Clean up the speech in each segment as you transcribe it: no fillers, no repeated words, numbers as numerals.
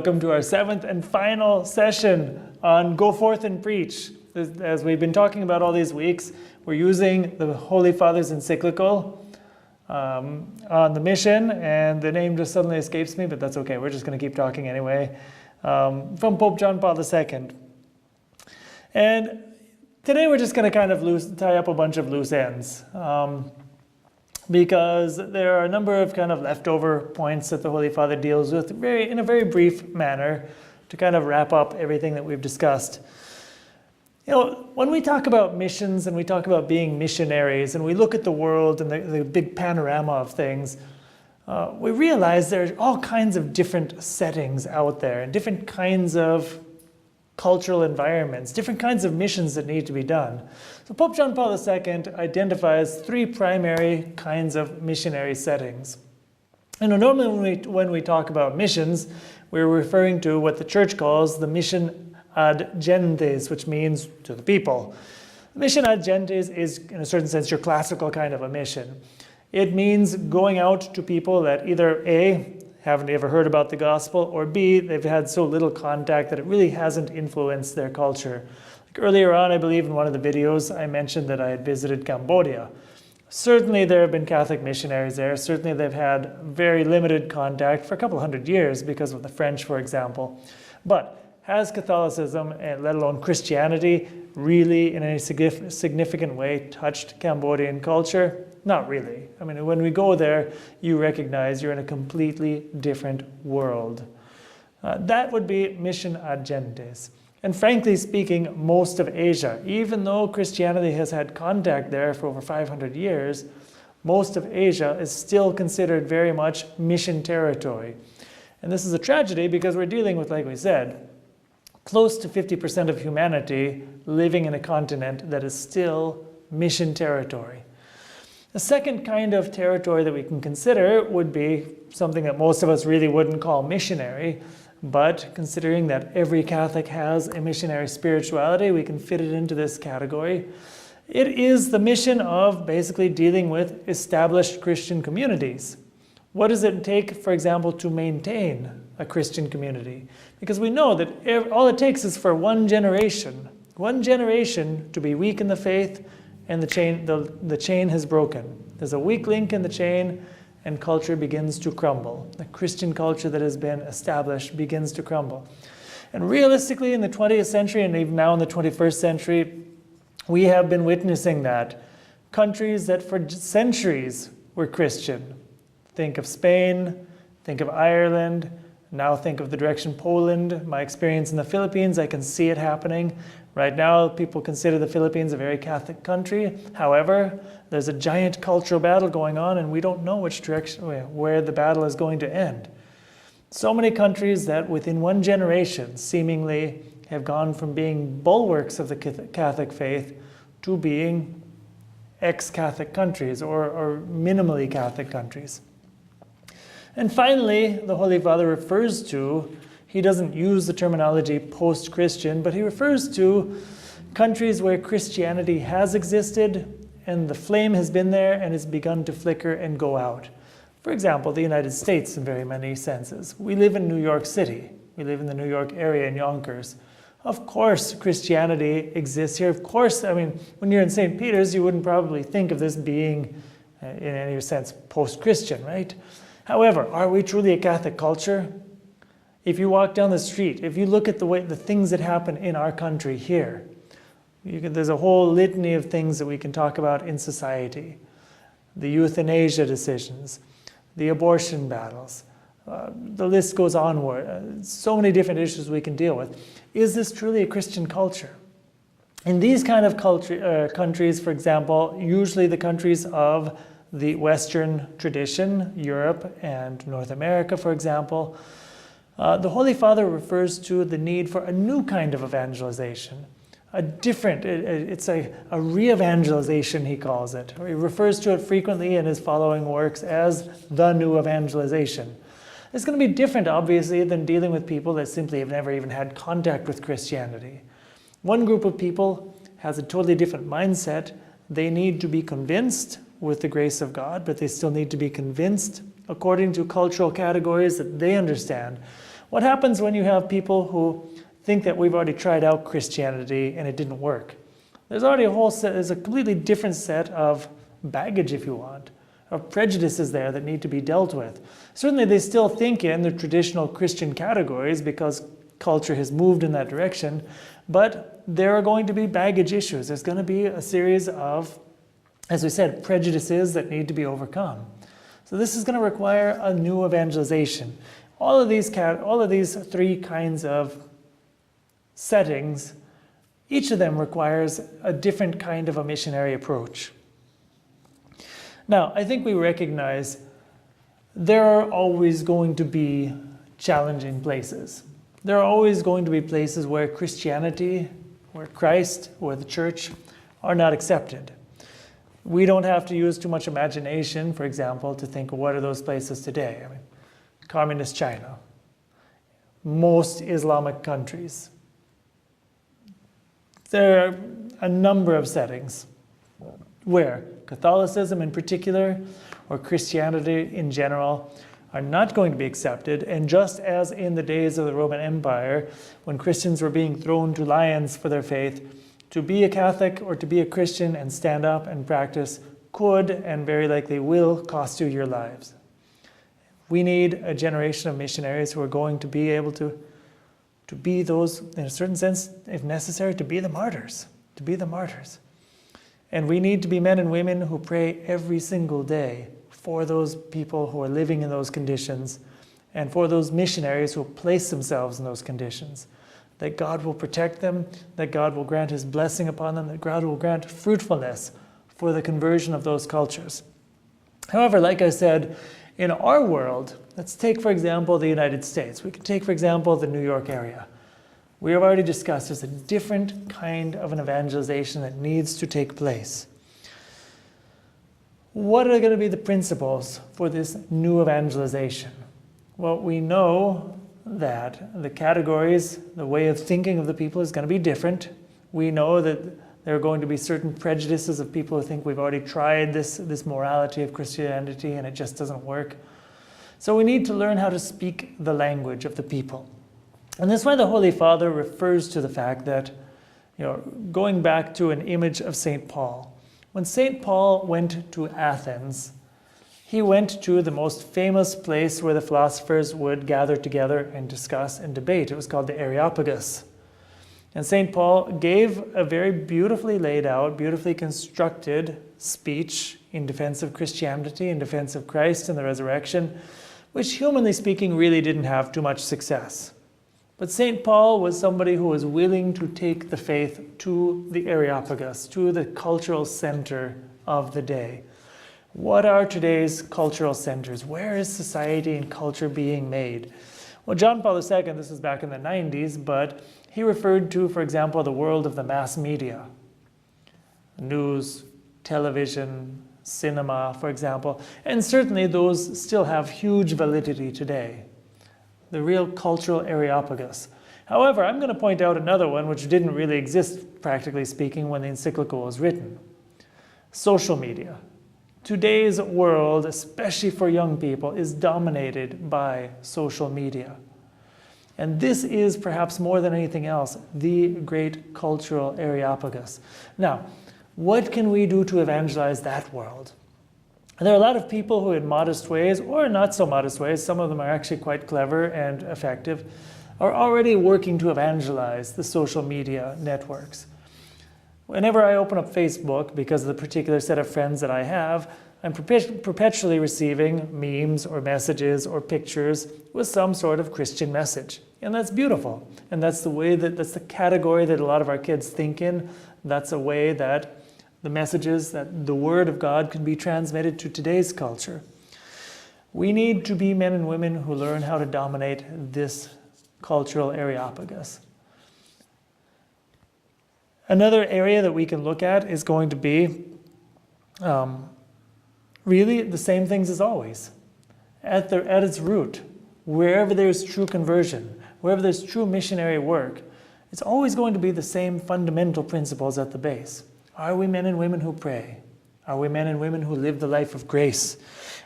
welcome to our 7th and final session on Go Forth and Preach. As we've been talking about all these weeks, we're using the Holy Father's encyclical on the mission, and the name just suddenly escapes me, but that's okay. We're just going to keep talking anyway. From Pope John Paul II. And today we're just going to kind of tie up a bunch of loose ends. Because there are a number of kind of leftover points that the Holy Father deals with in a very brief manner to kind of wrap up everything that we've discussed. You know, when we talk about missions and we talk about being missionaries and we look at the world and the big panorama of things, we realize there's all kinds of different settings out there and different kinds of cultural environments, different kinds of missions that need to be done. So Pope John Paul II identifies 3 primary kinds of missionary settings. You know, normally when we talk about missions, we're referring to what the church calls the mission ad gentes, which means to the people. The mission ad gentes is, in a certain sense, your classical kind of a mission. It means going out to people that either A, haven't ever heard about the gospel, or B, they've had so little contact that it really hasn't influenced their culture. Like earlier on, I believe in one of the videos, I mentioned that I had visited Cambodia. Certainly there have been Catholic missionaries there. Certainly they've had very limited contact for a couple hundred years because of the French, for example. But has Catholicism, and let alone Christianity, really in any significant way touched Cambodian culture? Not really. I mean, when we go there, you recognize you're in a completely different world. That would be mission ad gentes. And frankly speaking, most of Asia, even though Christianity has had contact there for over 500 years, most of Asia is still considered very much mission territory. And this is a tragedy because we're dealing with, like we said, close to 50% of humanity living in a continent that is still mission territory. The second kind of territory that we can consider would be something that most of us really wouldn't call missionary, but considering that every Catholic has a missionary spirituality, we can fit it into this category. It is the mission of basically dealing with established Christian communities. What does it take, for example, to maintain a Christian community? Because we know that all it takes is for one generation to be weak in the faith, and the chain has broken. There's a weak link in the chain, and culture begins to crumble. The Christian culture that has been established begins to crumble. And realistically, in the 20th century, and even now in the 21st century, we have been witnessing that. Countries that for centuries were Christian. Think of Spain, think of Ireland, now think of the direction Poland. My experience in the Philippines, I can see it happening. Right now, people consider the Philippines a very Catholic country. However, there's a giant cultural battle going on, and we don't know which direction, where the battle is going to end. So many countries that within one generation seemingly have gone from being bulwarks of the Catholic faith to being ex-Catholic countries or minimally Catholic countries. And finally, the Holy Father refers to, he doesn't use the terminology post-Christian, but he refers to countries where Christianity has existed and the flame has been there and has begun to flicker and go out. For example, the United States in very many senses. We live in New York City. We live in the New York area in Yonkers. Of course, Christianity exists here. Of course, I mean, when you're in St. Peter's, you wouldn't probably think of this being, in any sense, post-Christian, right? However, are we truly a Catholic culture? If you walk down the street, if you look at the things that happen in our country here, there's a whole litany of things that we can talk about in society. The euthanasia decisions, the abortion battles, the list goes onward. So many different issues we can deal with. Is this truly a Christian culture? In these kind of countries, for example, usually the countries of the Western tradition, Europe and North America, for example, the Holy Father refers to the need for a new kind of evangelization, it's a re-evangelization, he calls it. He refers to it frequently in his following works as the new evangelization. It's going to be different, obviously, than dealing with people that simply have never even had contact with Christianity. One group of people has a totally different mindset. They need to be convinced with the grace of God, but they still need to be convinced according to cultural categories that they understand. What happens when you have people who think that we've already tried out Christianity and it didn't work? There's already there's a completely different set of baggage, if you want, of prejudices there that need to be dealt with. Certainly they still think in the traditional Christian categories because culture has moved in that direction, but there are going to be baggage issues. There's going to be a series of, as we said, prejudices that need to be overcome. So this is going to require a new evangelization. All of these three kinds of settings, each of them requires a different kind of a missionary approach. Now, I think we recognize there are always going to be challenging places. There are always going to be places where Christianity, where Christ, where the church are not accepted. We don't have to use too much imagination, for example, to think of what are those places today. I mean, communist China, most Islamic countries. There are a number of settings where Catholicism in particular, or Christianity in general, are not going to be accepted. And just as in the days of the Roman Empire, when Christians were being thrown to lions for their faith, to be a Catholic or to be a Christian and stand up and practice could and very likely will cost you your lives. We need a generation of missionaries who are going to be able to be those, in a certain sense, if necessary, to be the martyrs, to be the martyrs. And we need to be men and women who pray every single day for those people who are living in those conditions and for those missionaries who place themselves in those conditions. That God will protect them, that God will grant his blessing upon them, that God will grant fruitfulness for the conversion of those cultures. However, like I said, in our world, let's take, for example, the United States. We can take, for example, the New York area. We have already discussed there's a different kind of an evangelization that needs to take place. What are going to be the principles for this new evangelization? Well, we know that the categories, the way of thinking of the people is going to be different. We know that there are going to be certain prejudices of people who think we've already tried this morality of Christianity and it just doesn't work. So we need to learn how to speak the language of the people. And that's why the Holy Father refers to the fact that, going back to an image of St. Paul. When St. Paul went to Athens, he went to the most famous place where the philosophers would gather together and discuss and debate. It was called the Aereopagus. And St. Paul gave a very beautifully laid out, beautifully constructed speech in defense of Christianity, in defense of Christ and the resurrection, which humanly speaking really didn't have too much success. But St. Paul was somebody who was willing to take the faith to the Aereopagus, to the cultural center of the day. What are today's cultural centers? Where is society and culture being made? Well, John Paul II, this is back in the 90s, but he referred to, for example, the world of the mass media. News, television, cinema, for example. And certainly those still have huge validity today. The real cultural Aereopagus. However, I'm going to point out another one which didn't really exist, practically speaking, when the encyclical was written. Social media. Today's world, especially for young people, is dominated by social media. And this is, perhaps more than anything else, the great cultural Aereopagus. Now, what can we do to evangelize that world? And there are a lot of people who in modest ways, or not so modest ways, some of them are actually quite clever and effective, are already working to evangelize the social media networks. Whenever I open up Facebook, because of the particular set of friends that I have, I'm perpetually receiving memes or messages or pictures with some sort of Christian message. And that's beautiful. And that's that's the category that a lot of our kids think in. That's a way that the messages, that the Word of God can be transmitted to today's culture. We need to be men and women who learn how to dominate this cultural Aereopagus. Another area that we can look at is going to be really the same things as always. At its root, wherever there's true conversion, wherever there's true missionary work, it's always going to be the same fundamental principles at the base. Are we men and women who pray? Are we men and women who live the life of grace?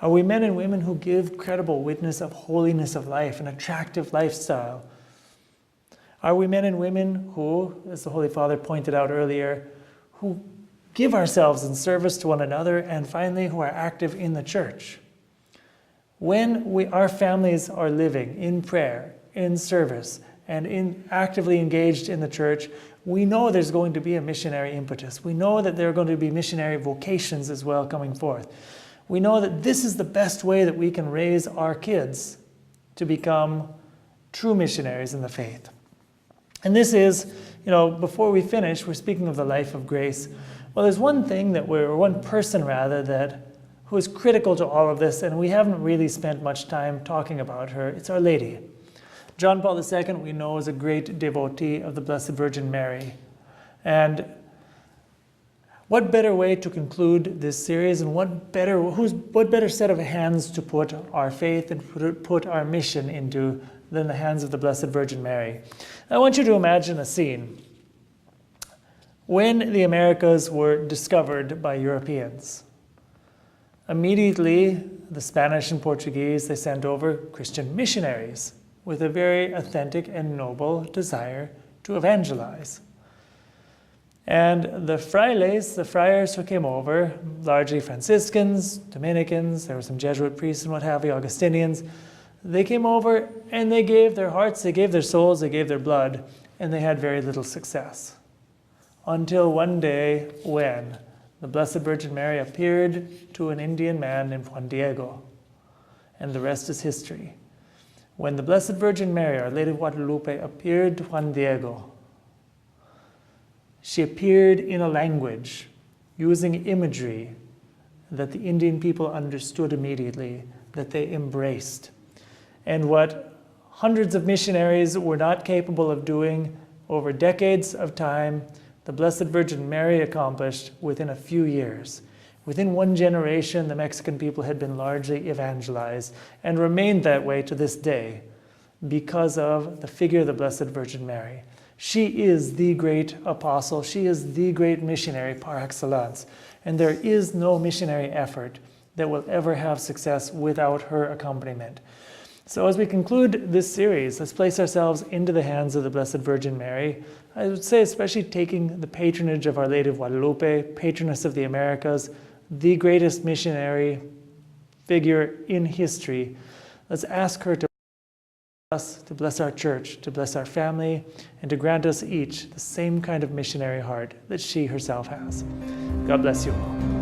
Are we men and women who give credible witness of holiness of life, an attractive lifestyle? Are we men and women who, as the Holy Father pointed out earlier, who give ourselves in service to one another, and finally, who are active in the church? When our families are living in prayer, in service, and actively engaged in the church, we know there's going to be a missionary impetus. We know that there are going to be missionary vocations as well coming forth. We know that this is the best way that we can raise our kids to become true missionaries in the faith. And this is, before we finish, we're speaking of the life of grace. Well, there's one person who is critical to all of this, and we haven't really spent much time talking about her. It's Our Lady. John Paul II, we know, is a great devotee of the Blessed Virgin Mary. And what better way to conclude this series, and what better set of hands to put our faith and put our mission into than the hands of the Blessed Virgin Mary? I want you to imagine a scene. When the Americas were discovered by Europeans, immediately the Spanish and Portuguese, they sent over Christian missionaries with a very authentic and noble desire to evangelize. And the frailes, the friars who came over, largely Franciscans, Dominicans, there were some Jesuit priests and what have you, Augustinians, they came over and they gave their hearts, they gave their souls, they gave their blood, and they had very little success. Until one day when the Blessed Virgin Mary appeared to an Indian man named Juan Diego, and the rest is history. When the Blessed Virgin Mary, Our Lady of Guadalupe, appeared to Juan Diego, she appeared in a language using imagery that the Indian people understood immediately, that they embraced. And what hundreds of missionaries were not capable of doing over decades of time, the Blessed Virgin Mary accomplished within a few years. Within one generation, the Mexican people had been largely evangelized and remained that way to this day because of the figure of the Blessed Virgin Mary. She is the great apostle. She is the great missionary par excellence. And there is no missionary effort that will ever have success without her accompaniment. So as we conclude this series, let's place ourselves into the hands of the Blessed Virgin Mary. I would say especially taking the patronage of Our Lady of Guadalupe, patroness of the Americas, the greatest missionary figure in history. Let's ask her to bless us, to bless our church, to bless our family, and to grant us each the same kind of missionary heart that she herself has. God bless you all.